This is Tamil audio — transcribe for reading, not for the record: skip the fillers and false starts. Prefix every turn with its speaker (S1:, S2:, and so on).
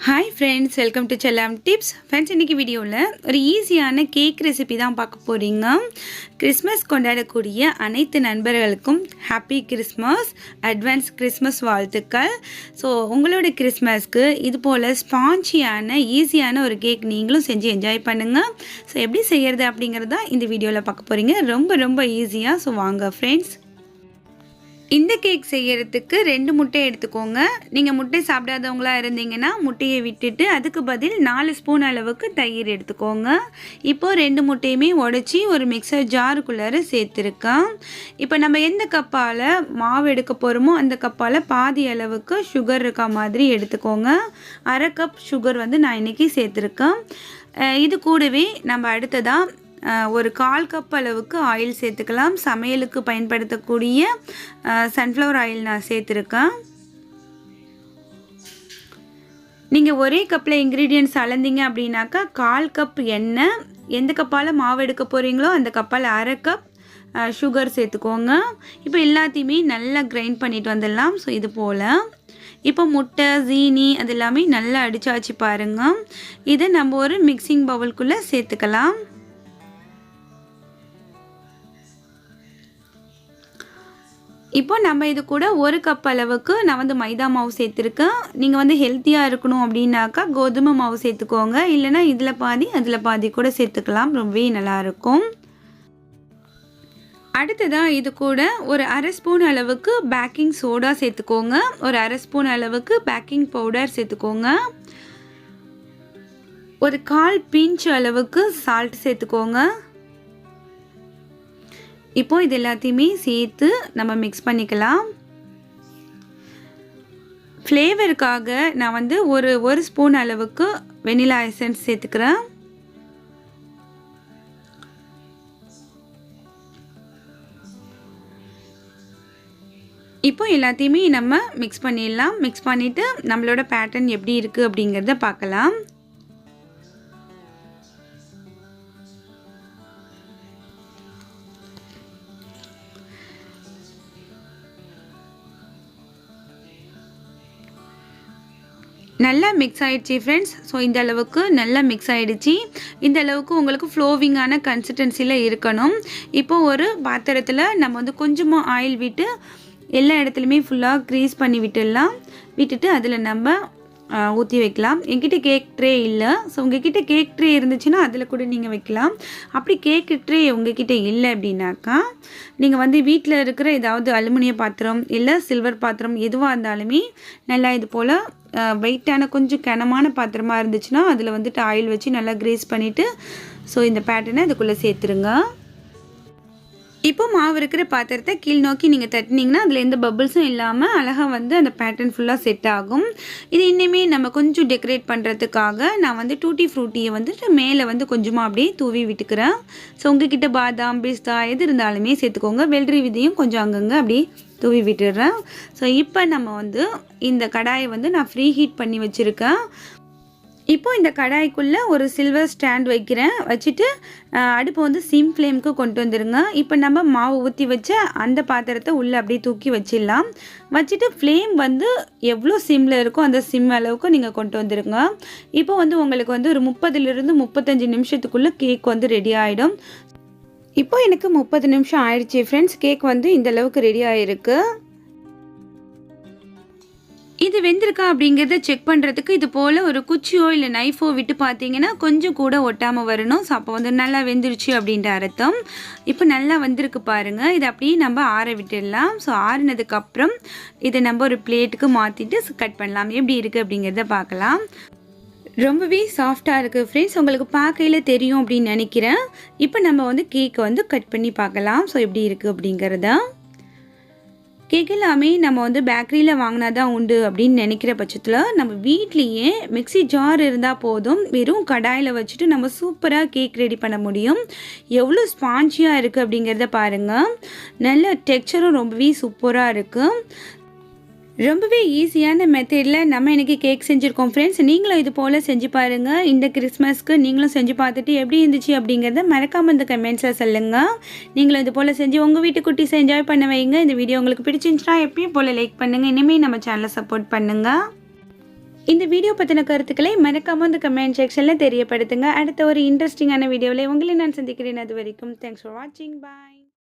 S1: ஹாய் ஃப்ரெண்ட்ஸ், வெல்கம் டு செல்லம் டிப்ஸ். ஃப்ரெண்ட்ஸ், இன்றைக்கி வீடியோவில் ஒரு ஈஸியான கேக் ரெசிபி தான் பார்க்க போகிறீங்க. கிறிஸ்மஸ் கொண்டாடக்கூடிய அனைத்து நண்பர்களுக்கும் ஹாப்பி கிறிஸ்மஸ், அட்வான்ஸ் கிறிஸ்மஸ் வாழ்த்துக்கள். ஸோ உங்களோட கிறிஸ்மஸ்க்கு இது போல் ஸ்பான்ச்சியான ஈஸியான ஒரு கேக் நீங்களும் செஞ்சு என்ஜாய் பண்ணுங்கள். ஸோ எப்படி செய்கிறது அப்படிங்கிறது தான் இந்த வீடியோவில் பார்க்க போகிறீங்க. ரொம்ப ஈஸியாக. ஸோ வாங்க ஃப்ரெண்ட்ஸ். இந்த கேக் செய்கிறதுக்கு 2 முட்டை எடுத்துக்கோங்க. நீங்கள் முட்டை சாப்பிடாதவங்களா இருந்தீங்கன்னா முட்டையை விட்டுட்டு அதுக்கு பதில் 4 ஸ்பூன் அளவுக்கு தயிர் எடுத்துக்கோங்க. இப்போது 2 முட்டையுமே உடச்சி ஒரு மிக்சர் ஜாருக்குள்ளார சேர்த்துருக்கேன். இப்போ நம்ம எந்த கப்பால் மாவு எடுக்க போகிறோமோ அந்த கப்பால் பாதி அளவுக்கு சுகர் இருக்க மாதிரி எடுத்துக்கோங்க. 1/2 கப் சுகர் நான் இன்றைக்கி சேர்த்துருக்கேன். இது கூடவே நம்ம அடுத்ததாக ஒரு 1/4 கப் அளவுக்கு ஆயில் சேர்த்துக்கலாம். சமையலுக்கு பயன்படுத்தக்கூடிய சன்ஃப்ளவர் ஆயில் நான் சேர்த்துருக்கேன். நீங்கள் ஒரே கப்பில் இன்க்ரீடியன்ட்ஸ் அளந்தீங்க அப்படின்னாக்கா 1/4 கப் எண்ணெய், எந்த கப்பால் மாவு எடுக்க போகிறீங்களோ அந்த கப்பால் 1/2 கப் சுகர் சேர்த்துக்கோங்க. இப்போ எல்லாத்தையுமே நல்லா கிரைண்ட் பண்ணிட்டு வந்துடலாம். ஸோ இது போல் இப்போ முட்டை, ஜீனி அது எல்லாமே நல்லா அடிச்சாச்சு பாருங்கள். இதை நம்ம ஒரு மிக்சிங் பவுலுக்குள்ளே சேர்த்துக்கலாம். இப்போ நம்ம இது கூட 1 கப் அளவுக்கு நான் மைதா மாவு சேர்த்துருக்கேன். நீங்கள் ஹெல்த்தியாக இருக்கணும் அப்படின்னாக்கா கோதுமை மாவு சேர்த்துக்கோங்க. இல்லைனா இதில் பாதி அதில் பாதி கூட சேர்த்துக்கலாம். ரொம்பவே நல்லாயிருக்கும். அடுத்ததாக இது கூட ஒரு 1/2 ஸ்பூன் அளவுக்கு பேக்கிங் சோடா சேர்த்துக்கோங்க. ஒரு 1/2 ஸ்பூன் அளவுக்கு பேக்கிங் பவுடர் சேர்த்துக்கோங்க. ஒரு 1/4 பிஞ்ச் அளவுக்கு சால்ட் சேர்த்துக்கோங்க. இப்போது இது எல்லாத்தையுமே சேர்த்து நம்ம மிக்ஸ் பண்ணிக்கலாம். ஃப்ளேவருக்காக நான் ஒரு ஸ்பூன் அளவுக்கு வெனிலா எசன்ஸ் சேர்த்துக்கிறேன். இப்போ எல்லாத்தையுமே நம்ம மிக்ஸ் பண்ணிடலாம். மிக்ஸ் பண்ணிவிட்டு நம்மளோட பேட்டர்ன் எப்படி இருக்குது அப்படிங்கிறத பார்க்கலாம். நல்லா மிக்ஸ் ஆகிடுச்சி ஃப்ரெண்ட்ஸ். ஸோ இந்த அளவுக்கு நல்லா மிக்ஸ் ஆகிடுச்சி. இந்த அளவுக்கு உங்களுக்கு ஃப்ளோவிங்கான கன்சிஸ்டன்சியில் இருக்கணும். இப்போது ஒரு பாத்திரத்தில் நம்ம கொஞ்சமாக ஆயில் விட்டு எல்லா இடத்துலையுமே ஃபுல்லாக க்ரீஸ் பண்ணி விட்டுட்டு அதில் நம்ம ஊற்றி வைக்கலாம். என்கிட்ட கேக் ட்ரே இல்லை. ஸோ உங்ககிட்ட கேக் ட்ரே இருந்துச்சுன்னா அதில் கூட நீங்கள் வைக்கலாம். அப்படி கேக் ட்ரே உங்ககிட்ட இல்லை அப்படின்னாக்கா நீங்கள் வீட்டில் இருக்கிற ஏதாவது அலுமினிய பாத்திரம் இல்லை சில்வர் பாத்திரம் எதுவாக இருந்தாலுமே நல்லா இது போல் வெயிட்டான கொஞ்சம் கனமான பாத்திரமாக இருந்துச்சுன்னா அதில் ஆயில் வச்சு நல்லா கிரீஸ் பண்ணிவிட்டு ஸோ இந்த பேட்டர்னை அதுக்குள்ளே சேர்த்துருங்க. இப்போ மாவு இருக்கிற பாத்திரத்தை கீழ் நோக்கி நீங்கள் தட்டினீங்கன்னா அதில் எந்த பபிள்ஸும் இல்லாமல் அழகாக அந்த பேட்டர்ன் ஃபுல்லாக செட் ஆகும். இது இன்னுமே நம்ம கொஞ்சம் டெக்கரேட் பண்ணுறதுக்காக நான் டூட்டி ஃப்ரூட்டியை மேலே கொஞ்சமாக அப்படியே தூவி விட்டுக்கிறேன். ஸோ உங்ககிட்ட பாதாம், பிஸ்தா எது இருந்தாலுமே சேர்த்துக்கோங்க. வெள்ளரி விதையும் கொஞ்சம் அங்கங்கே அப்படியே தூவி விட்டுடுறேன். ஸோ இப்போ நம்ம இந்த கடாயை நான் ஃப்ரீ ஹீட் பண்ணி வச்சுருக்கேன். இப்போ இந்த கடாய்க்குள்ளே ஒரு சில்வர் ஸ்டாண்ட் வைக்கிறேன். வச்சுட்டு அடுப்பை சிம் ஃப்ளேமுக்கு கொண்டு வந்துடுங்க. இப்போ நம்ம மாவு ஊற்றி வச்ச அந்த பாத்திரத்தை உள்ளே அப்படியே தூக்கி வச்சிடலாம். வச்சுட்டு ஃப்ளேம் எவ்வளோ சிம்மில் இருக்கோ அந்த சிம் அளவுக்கு நீங்கள் கொண்டு வந்துடுங்க. இப்போ உங்களுக்கு ஒரு 30லிருந்து 35 நிமிஷத்துக்குள்ளே கேக் ரெடி ஆகிடும். இப்போ எனக்கு 30 நிமிஷம் ஆயிடுச்சு ஃப்ரெண்ட்ஸ். கேக் இந்த அளவுக்கு ரெடி ஆகிருக்கு. இது வெந்திருக்கா அப்படிங்கிறத செக் பண்ணுறதுக்கு இது போல் ஒரு குச்சியோ இல்லை நைஃபோ விட்டு பார்த்தீங்கன்னா கொஞ்சம் கூட ஒட்டாமல் வரணும். ஸோ அப்போ நல்லா வெந்துருச்சு அப்படின்ற அர்த்தம். இப்போ நல்லா வந்திருக்கு பாருங்கள். இதை அப்படியே நம்ம ஆற விட்டுடலாம். ஸோ ஆறினதுக்கப்புறம் இதை நம்ம ஒரு பிளேட்டுக்கு மாற்றிட்டு கட் பண்ணலாம். எப்படி இருக்குது அப்படிங்கிறத பார்க்கலாம். ரொம்பவே சாஃப்டாக இருக்குது ஃப்ரெண்ட்ஸ். உங்களுக்கு பார்க்கையில் தெரியும் அப்படின்னு நினைக்கிறேன். இப்போ நம்ம கேக்கை கட் பண்ணி பார்க்கலாம். ஸோ எப்படி இருக்குது அப்படிங்கிறத. கேக் எல்லாமே நம்ம பேக்கரியில் வாங்கினா தான் உண்டு அப்படின்னு நினைக்கிற பட்சத்தில் நம்ம வீட்லேயே மிக்ஸி ஜார் இருந்தால் போதும். வெறும் கடாயில் வச்சுட்டு நம்ம சூப்பராக கேக் ரெடி பண்ண முடியும். எவ்வளோ ஸ்பான்ச்சியாக இருக்குது அப்படிங்கிறத பாருங்கள். நல்ல டெக்ஸ்சரும் ரொம்பவே சூப்பராக இருக்குது. ரொம்பவே ஈஸியான மெத்தடில் நம்ம இன்றைக்கி கேக் செஞ்சுருக்கோம் ஃப்ரெண்ட்ஸ். நீங்களும் இது போல் செஞ்சு பாருங்கள். இந்த கிறிஸ்மஸ்க்கு நீங்களும் செஞ்சு பார்த்துட்டு எப்படி இருந்துச்சு அப்படிங்கிறத மறக்காமல் இந்த கமெண்ட்ஸில் சொல்லுங்கள். நீங்களும் இது போல் செஞ்சு உங்கள் வீட்டு குட்டீஸை என்ஜாய் பண்ண வைங்க. இந்த வீடியோ உங்களுக்கு பிடிச்சிருந்துச்சுன்னா எப்பயும் போல் லைக் பண்ணுங்கள். இனிமேல் நம்ம சேனலை சப்போர்ட் பண்ணுங்கள். இந்த வீடியோ பற்றின கருத்துக்களை மறக்காம இந்த கமெண்ட் செக்ஷனில் தெரியப்படுத்துங்க. அடுத்த ஒரு இன்ட்ரெஸ்டிங்கான வீடியோவில் உங்களை நான் சந்திக்கிறேன். அது வரைக்கும் தேங்க்ஸ் ஃபார் வாட்சிங். பாய்.